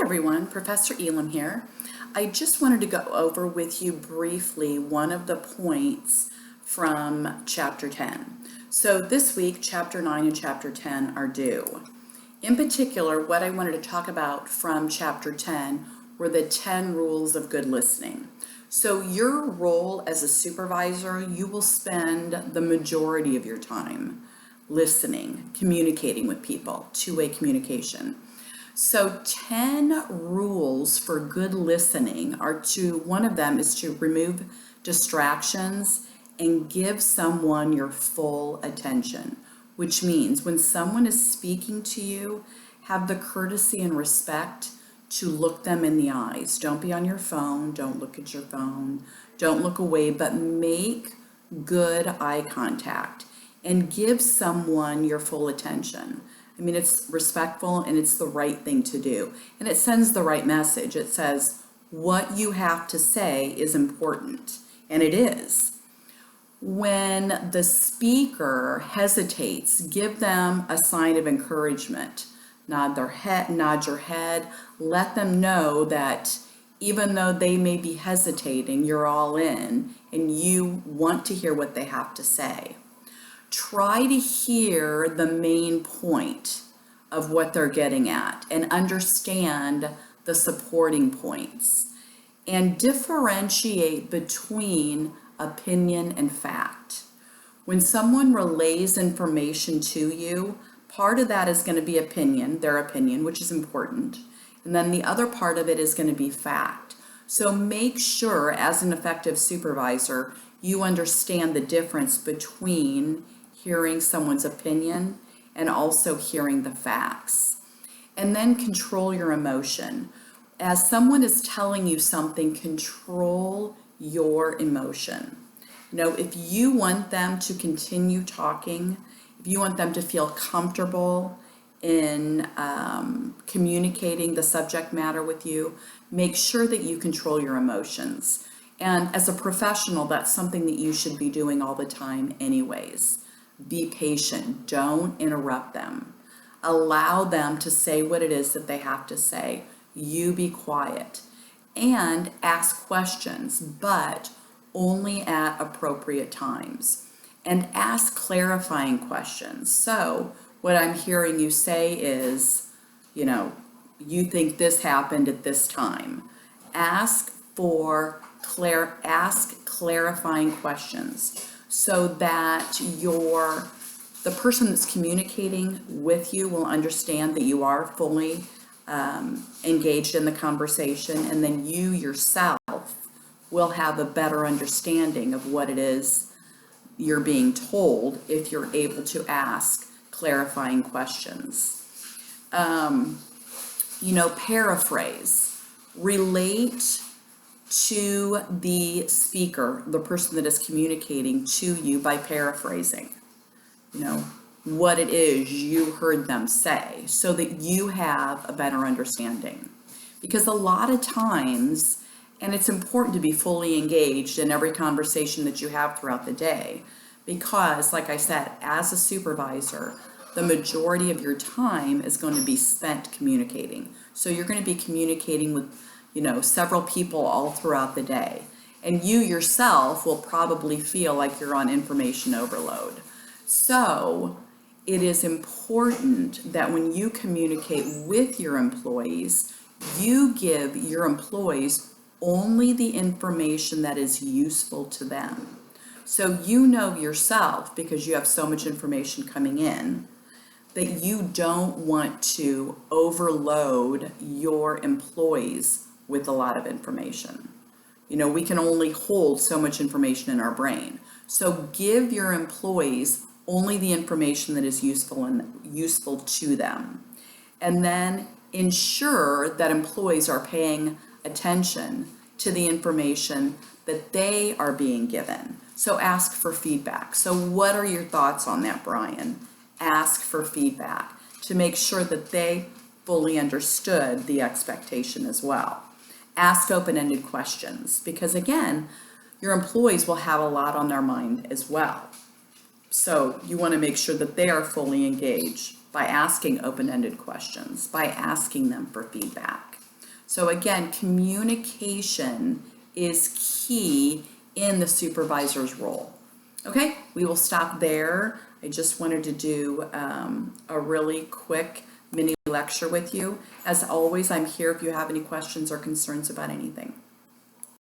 everyone, Professor Elam here. I just wanted to go over with you briefly one of the points from Chapter 10. So this week, Chapter 9 and Chapter 10 are due. In particular, what I wanted to talk about from Chapter 10 were the 10 rules of good listening. So your role as a supervisor, you will spend the majority of your time listening, communicating with people, two-way communication. So 10 rules for good listening one of them is to remove distractions and give someone your full attention, which means when someone is speaking to you, have the courtesy and respect to look them in the eyes. Don't be on your phone, don't look at your phone, don't look away, but make good eye contact and give someone your full attention. I mean, it's respectful and it's the right thing to do. And it sends the right message. It says what you have to say is important, and it is. When the speaker hesitates, give them a sign of encouragement. Nod your head, let them know that even though they may be hesitating, you're all in and you want to hear what they have to say. Try to hear the main point of what they're getting at and understand the supporting points and differentiate between opinion and fact. When someone relays information to you, part of that is going to be their opinion, which is important. And then the other part of it is going to be fact. So make sure as an effective supervisor, you understand the difference between hearing someone's opinion and also hearing the facts. And then control your emotion. As someone is telling you something, control your emotion. If you want them to continue talking, if you want them to feel comfortable in communicating the subject matter with you, make sure that you control your emotions. And as a professional, that's something that you should be doing all the time anyways. Be patient. Don't interrupt them. Allow them to say what it is that they have to say. You be quiet. And ask questions, but only at appropriate times. And ask clarifying questions. So what I'm hearing you say is, you think this happened at this time. Ask clarifying questions so that the person that's communicating with you will understand that you are fully engaged in the conversation, and then you yourself will have a better understanding of what it is you're being told if you're able to ask clarifying questions. Paraphrase. Relate to the speaker, the person that is communicating to you by paraphrasing, what it is you heard them say so that you have a better understanding. Because a lot of times, and it's important to be fully engaged in every conversation that you have throughout the day, because like I said, as a supervisor, the majority of your time is going to be spent communicating. So you're going to be communicating with several people all throughout the day. And you yourself will probably feel like you're on information overload. So it is important that when you communicate with your employees, you give your employees only the information that is useful to them. So yourself, because you have so much information coming in, that you don't want to overload your employees with a lot of information. We can only hold so much information in our brain. So give your employees only the information that is useful to them. And then ensure that employees are paying attention to the information that they are being given. So ask for feedback. So what are your thoughts on that, Brian? Ask for feedback to make sure that they fully understood the expectation as well. Ask open-ended questions because, again, your employees will have a lot on their mind as well. So you want to make sure that they are fully engaged by asking open-ended questions, by asking them for feedback. So again, communication is key in the supervisor's role. Okay, we will stop there. I just wanted to do a really quick mini lecture with you. As always, I'm here if you have any questions or concerns about anything.